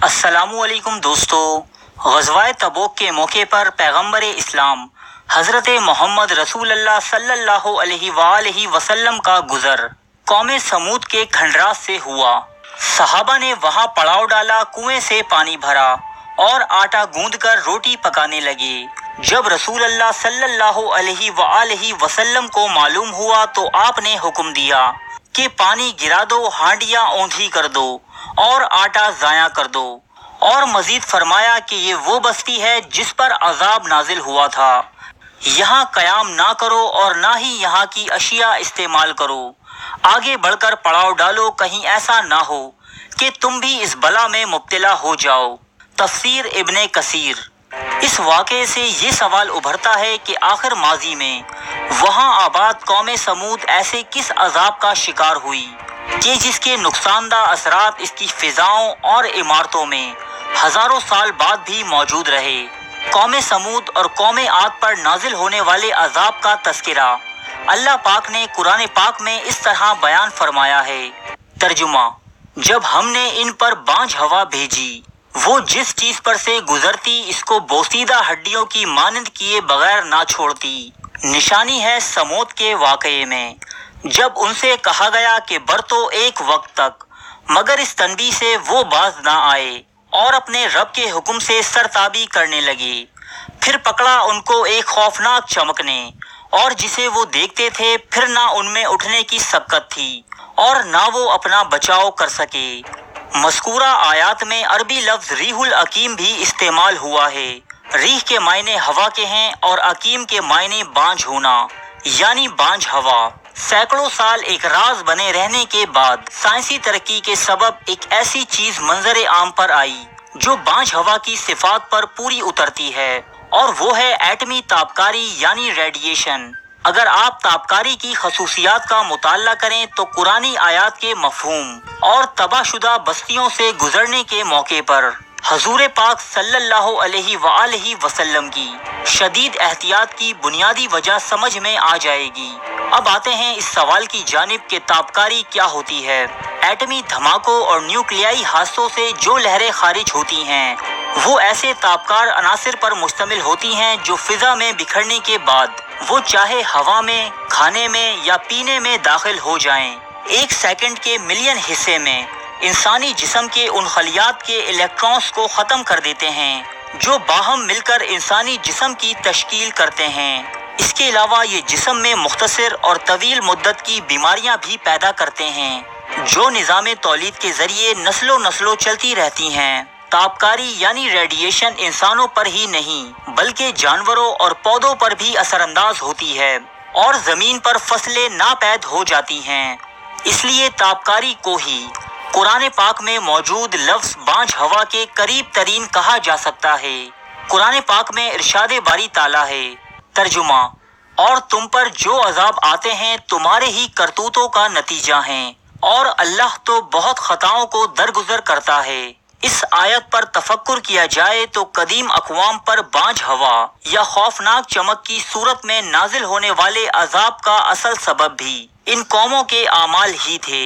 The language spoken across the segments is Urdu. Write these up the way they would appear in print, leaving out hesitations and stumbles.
السلام علیکم دوستو، غزوہ تبوک کے موقع پر پیغمبر اسلام حضرت محمد رسول اللہ صلی اللہ علیہ وآلہ وسلم کا گزر قوم سمود کے کھنڈرات سے ہوا۔ صحابہ نے وہاں پڑاؤ ڈالا، کنویں سے پانی بھرا اور آٹا گوندھ کر روٹی پکانے لگے۔ جب رسول اللہ صلی اللہ علیہ وآلہ وسلم کو معلوم ہوا تو آپ نے حکم دیا کہ پانی گرا دو، ہانڈیاں اوندھی کر دو اور آٹا ضائع کر دو، اور مزید فرمایا کہ یہ وہ بستی ہے جس پر عذاب نازل ہوا تھا، یہاں قیام نہ کرو اور نہ ہی یہاں کی اشیاء استعمال کرو، آگے بڑھ کر پڑاؤ ڈالو، کہیں ایسا نہ ہو کہ تم بھی اس بلا میں مبتلا ہو جاؤ۔ تفسیر ابن کثیر۔ اس واقعے سے یہ سوال ابھرتا ہے کہ آخر ماضی میں وہاں آباد قوم سمود ایسے کس عذاب کا شکار ہوئی کہ جس کے نقصان دہ اثرات اس کی فضاؤں اور عمارتوں میں ہزاروں سال بعد بھی موجود رہے۔ قوم سمود اور قوم عاد پر نازل ہونے والے عذاب کا تذکرہ اللہ پاک نے قرآن پاک میں اس طرح بیان فرمایا ہے۔ ترجمہ: جب ہم نے ان پر بانجھ ہوا بھیجی، وہ جس چیز پر سے گزرتی اس کو بوسیدہ ہڈیوں کی مانند کیے بغیر نہ چھوڑتی۔ نشانی ہے سمود کے واقعے میں، جب ان سے کہا گیا کہ برتو ایک وقت تک، مگر اس تنبیہ سے وہ باز نہ آئے اور اپنے رب کے حکم سے سرتابی کرنے لگے۔ پھر پکڑا ان کو ایک خوفناک چمک نے، اور جسے وہ دیکھتے تھے پھر نہ ان میں اٹھنے کی سبقت تھی اور نہ وہ اپنا بچاؤ کر سکے۔ مذکورہ آیات میں عربی لفظ ریح العقیم بھی استعمال ہوا ہے۔ ریح کے معنی ہوا کے ہیں اور عقیم کے معنی بانجھ ہونا، یعنی بانجھ ہوا۔ سینکڑوں سال ایک راز بنے رہنے کے بعد سائنسی ترقی کے سبب ایک ایسی چیز منظر عام پر آئی جو بانجھ ہوا کی صفات پر پوری اترتی ہے، اور وہ ہے ایٹمی تابکاری یعنی ریڈیشن۔ اگر آپ تابکاری کی خصوصیات کا مطالعہ کریں تو قرآنی آیات کے مفہوم اور تباہ شدہ بستیوں سے گزرنے کے موقع پر حضور پاک صلی اللہ علیہ وآلہ وسلم کی شدید احتیاط کی بنیادی وجہ سمجھ میں آ جائے گی۔ اب آتے ہیں اس سوال کی جانب کہ تابکاری کیا ہوتی ہے۔ ایٹمی دھماکوں اور نیوکلیائی حادثوں سے جو لہریں خارج ہوتی ہیں وہ ایسے تابکار عناصر پر مشتمل ہوتی ہیں جو فضا میں بکھرنے کے بعد وہ چاہے ہوا میں، کھانے میں یا پینے میں داخل ہو جائیں، ایک سیکنڈ کے ملین حصے میں انسانی جسم کے ان خلیات کے الیکٹرانز کو ختم کر دیتے ہیں جو باہم مل کر انسانی جسم کی تشکیل کرتے ہیں۔ اس کے علاوہ یہ جسم میں مختصر اور طویل مدت کی بیماریاں بھی پیدا کرتے ہیں جو نظام تولید کے ذریعے نسلوں چلتی رہتی ہیں۔ تابکاری یعنی ریڈیشن انسانوں پر ہی نہیں بلکہ جانوروں اور پودوں پر بھی اثر انداز ہوتی ہے اور زمین پر فصلیں ناپید ہو جاتی ہیں۔ اس لیے تابکاری کو ہی قرآن پاک میں موجود لفظ بانجھ ہوا کے قریب ترین کہا جا سکتا ہے۔ قرآن پاک میں ارشاد باری تعالیٰ ہے۔ ترجمہ: اور تم پر جو عذاب آتے ہیں تمہارے ہی کرتوتوں کا نتیجہ ہیں، اور اللہ تو بہت خطاؤں کو درگزر کرتا ہے۔ اس آیت پر تفکر کیا جائے تو قدیم اقوام پر بانجھ ہوا یا خوفناک چمک کی صورت میں نازل ہونے والے عذاب کا اصل سبب بھی ان قوموں کے اعمال ہی تھے،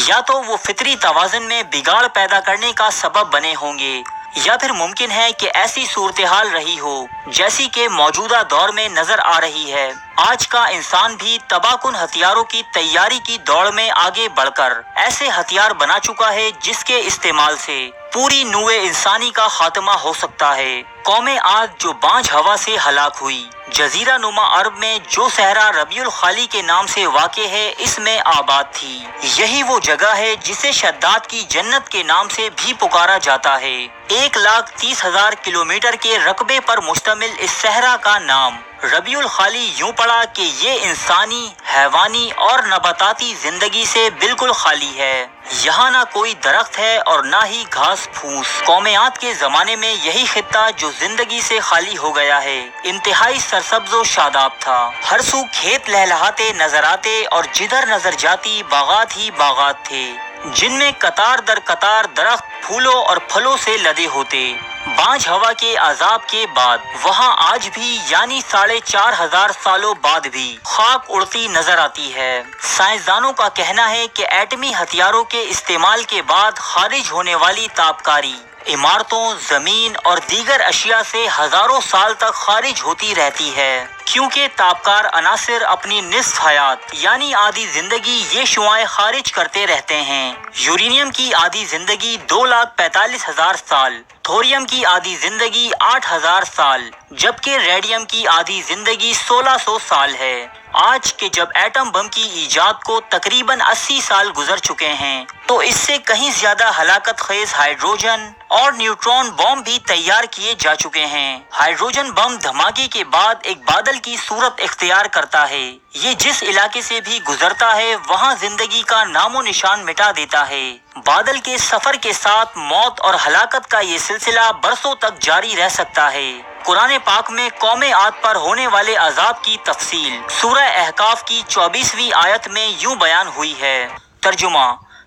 یا تو وہ فطری توازن میں بگاڑ پیدا کرنے کا سبب بنے ہوں گے، یا پھر ممکن ہے کہ ایسی صورتحال رہی ہو جیسی کہ موجودہ دور میں نظر آ رہی ہے۔ آج کا انسان بھی تباہ کن ہتھیاروں کی تیاری کی دوڑ میں آگے بڑھ کر ایسے ہتھیار بنا چکا ہے جس کے استعمال سے پوری نوع انسانی کا خاتمہ ہو سکتا ہے۔ قوم عاد جو بانجھ ہوا سے ہلاک ہوئی، جزیرہ نما عرب میں جو صحرا ربیع الخالی کے نام سے واقع ہے اس میں آباد تھی۔ یہی وہ جگہ ہے جسے شداد کی جنت کے نام سے بھی پکارا جاتا ہے۔ 1,30,000 کلومیٹر کے رقبے پر مشتمل اس صحرا کا نام ربیع الخالی یوں پڑا کہ یہ انسانی، حیوانی اور نباتاتی زندگی سے بالکل خالی ہے۔ یہاں نہ کوئی درخت ہے اور نہ ہی گھاس پھوس۔ قوم عاد کے زمانے میں یہی خطہ جو زندگی سے خالی ہو گیا ہے انتہائی سرسبز و شاداب تھا۔ ہر سو کھیت لہلہاتے نظر آتے اور جدھر نظر جاتی باغات ہی باغات تھے جن میں قطار در قطار درخت پھولوں اور پھلوں سے لدے ہوتے۔ بانجھ ہوا کے عذاب کے بعد وہاں آج بھی یعنی 4,500 سالوں بعد بھی خاک اڑتی نظر آتی ہے۔ سائنسدانوں کا کہنا ہے کہ ایٹمی ہتھیاروں کے استعمال کے بعد خارج ہونے والی تابکاری عمارتوں، زمین اور دیگر اشیاء سے ہزاروں سال تک خارج ہوتی رہتی ہے، کیونکہ تابکار عناصر اپنی نصف حیات یعنی آدھی زندگی یہ شعاعیں خارج کرتے رہتے ہیں۔ یورینیم کی آدھی زندگی 2,45,000 سال، تھوریم کی آدھی زندگی 8,000 سال، جبکہ ریڈیم کی آدھی زندگی 1,600 سال ہے۔ آج کے جب ایٹم بم کی ایجاد کو تقریباً 80 سال گزر چکے ہیں، تو اس سے کہیں زیادہ ہلاکت خیز ہائیڈروجن اور نیوٹرون بم بھی تیار کیے جا چکے ہیں۔ ہائیڈروجن بم دھماکے کے بعد ایک بادل کی صورت اختیار کرتا ہے۔ یہ جس علاقے سے بھی گزرتا ہے وہاں زندگی کا نام و نشان مٹا دیتا ہے۔ بادل کے سفر کے ساتھ موت اور ہلاکت کا یہ سلسلہ برسوں تک جاری رہ سکتا ہے۔ قرآن پاک میں قوم عاد پر ہونے والے عذاب کی تفصیل سورہ احقاف کی 24ویں آیت میں یوں بیان ہوئی ہے۔ ترجمہ: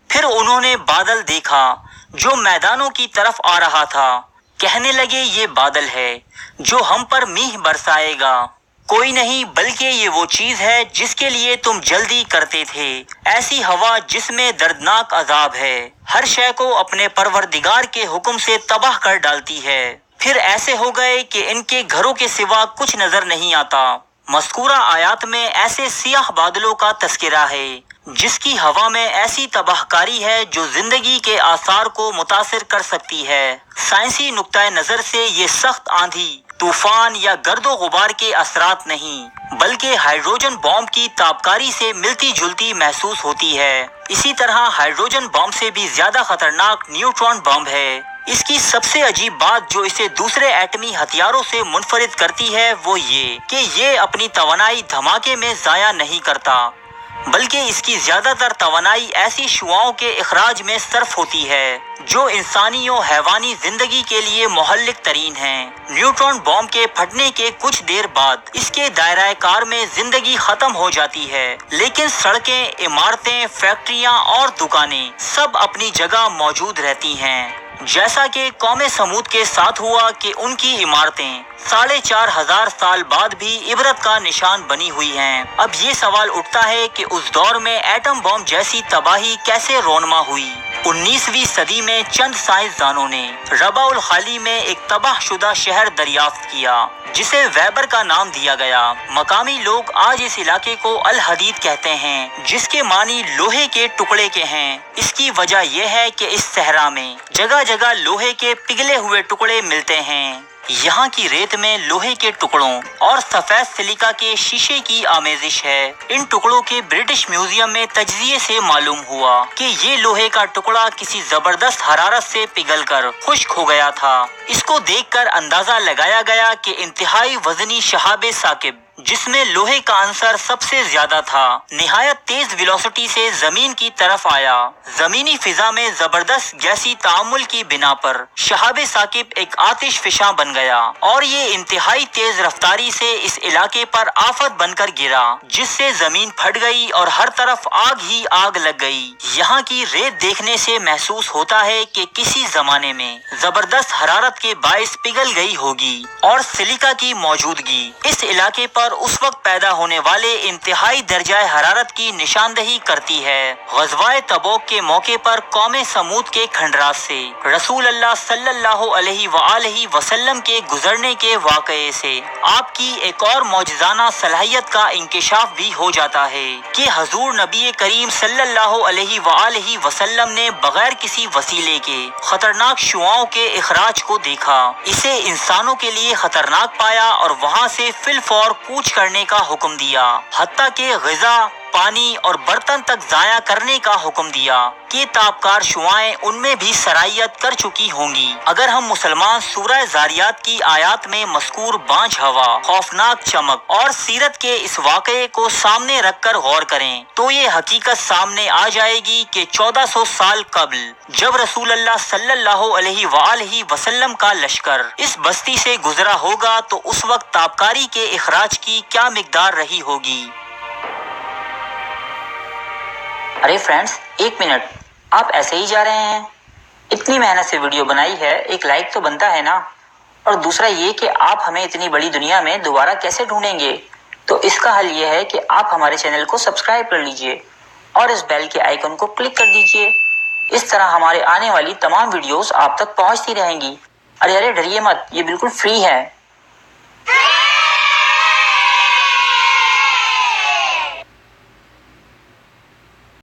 پھر انہوں نے بادل دیکھا جو میدانوں کی طرف آ رہا تھا، کہنے لگے یہ بادل ہے جو ہم پر میںہ برسائے گا، کوئی نہیں بلکہ یہ وہ چیز ہے جس کے لیے تم جلدی کرتے تھے، ایسی ہوا جس میں دردناک عذاب ہے، ہر شے کو اپنے پروردگار کے حکم سے تباہ کر ڈالتی ہے۔ پھر ایسے ہو گئے کہ ان کے گھروں کے سوا کچھ نظر نہیں آتا۔ مذکورہ آیات میں ایسے سیاہ بادلوں کا تذکرہ ہے جس کی ہوا میں ایسی تباہ کاری ہے جو زندگی کے آثار کو متاثر کر سکتی ہے۔ سائنسی نقطۂ نظر سے یہ سخت آندھی، طوفان یا گرد و غبار کے اثرات نہیں، بلکہ ہائیڈروجن بم کی تابکاری سے ملتی جلتی محسوس ہوتی ہے۔ اسی طرح ہائیڈروجن بم سے بھی زیادہ خطرناک نیوٹرون بم ہے۔ اس کی سب سے عجیب بات جو اسے دوسرے ایٹمی ہتھیاروں سے منفرد کرتی ہے وہ یہ کہ یہ اپنی توانائی دھماکے میں ضائع نہیں کرتا، بلکہ اس کی زیادہ تر توانائی ایسی شعاعوں کے اخراج میں صرف ہوتی ہے جو انسانی و حیوانی زندگی کے لیے مہلک ترین ہیں۔ نیوٹرون بم کے پھٹنے کے کچھ دیر بعد اس کے دائرہ کار میں زندگی ختم ہو جاتی ہے، لیکن سڑکیں، عمارتیں، فیکٹریاں اور دکانیں سب اپنی جگہ موجود رہتی ہیں، جیسا کہ قوم سمود کے ساتھ ہوا کہ ان کی عمارتیں 4,500 سال بعد بھی عبرت کا نشان بنی ہوئی ہیں۔ اب یہ سوال اٹھتا ہے کہ اس دور میں ایٹم بم جیسی تباہی کیسے رونما ہوئی؟ 19ویں صدی میں چند سائنسدانوں نے ربع الخالی میں ایک تباہ شدہ شہر دریافت کیا جسے ویبر کا نام دیا گیا۔ مقامی لوگ آج اس علاقے کو الحدید کہتے ہیں، جس کے معنی لوہے کے ٹکڑے کے ہیں۔ اس کی وجہ یہ ہے کہ اس صحرا میں جگہ جگہ لوہے کے پگھلے ہوئے ٹکڑے ملتے ہیں۔ یہاں کی ریت میں لوہے کے ٹکڑوں اور سفید سلیکا کے شیشے کی آمیزش ہے۔ ان ٹکڑوں کے برٹش میوزیم میں تجزیے سے معلوم ہوا کہ یہ لوہے کا ٹکڑا کسی زبردست حرارت سے پگھل کر خشک ہو گیا تھا۔ اس کو دیکھ کر اندازہ لگایا گیا کہ انتہائی وزنی شہاب ثاقب، جس میں لوہے کا عنصر سب سے زیادہ تھا، نہایت تیز ویلوسٹی سے زمین کی طرف آیا۔ زمینی فضا میں زبردست گیسی تعامل کی بنا پر شہاب ثاقب ایک آتش فشاں بن گیا اور یہ انتہائی تیز رفتاری سے اس علاقے پر آفت بن کر گرا، جس سے زمین پھٹ گئی اور ہر طرف آگ ہی آگ لگ گئی۔ یہاں کی ریت دیکھنے سے محسوس ہوتا ہے کہ کسی زمانے میں زبردست حرارت کے باعث پگھل گئی ہوگی اور سلیکا کی موجودگی اس علاقے پر اس وقت پیدا ہونے والے انتہائی درجہ حرارت کی نشاندہی کرتی ہے۔ غزوہ تبوک کے موقع پر قوم سمود کے کھنڈرات سے رسول اللہ صلی اللہ علیہ وآلہ وسلم کے گزرنے کے واقعے سے آپ کی ایک اور معجزانہ صلاحیت کا انکشاف بھی ہو جاتا ہے کہ حضور نبی کریم صلی اللہ علیہ وآلہ وسلم نے بغیر کسی وسیلے کے خطرناک شعاعوں کے اخراج کو دیکھا، اسے انسانوں کے لیے خطرناک پایا اور وہاں سے فی الفور کوچ کرنے کا حکم دیا، حتیٰ کہ غذا، پانی اور برتن تک ضائع کرنے کا حکم دیا کہ تابکار شعاعیں ان میں بھی سرایت کر چکی ہوں گی۔ اگر ہم مسلمان سورہ زاریات کی آیات میں مذکور بانجھ ہوا، خوفناک چمک اور سیرت کے اس واقعے کو سامنے رکھ کر غور کریں تو یہ حقیقت سامنے آ جائے گی کہ 1400 سال قبل جب رسول اللہ صلی اللہ علیہ وآلہ وسلم کا لشکر اس بستی سے گزرا ہوگا تو اس وقت تابکاری کے اخراج کی کیا مقدار رہی ہوگی۔ ارے فرینڈز، ایک منٹ، آپ ایسے ہی جا رہے ہیں؟ اتنی محنت سے ویڈیو بنائی ہے، ایک لائک تو بنتا ہے نا۔ اور دوسرا یہ کہ آپ ہمیں اتنی بڑی دنیا میں دوبارہ کیسے ڈھونڈیں گے؟ تو اس کا حل یہ ہے کہ آپ ہمارے چینل کو سبسکرائب کر لیجئے اور اس بیل کے آئیکن کو کلک کر دیجئے۔ اس طرح ہمارے آنے والی تمام ویڈیوز آپ تک پہنچتی رہیں گی۔ ارے ڈریے مت، یہ بالکل فری ہے۔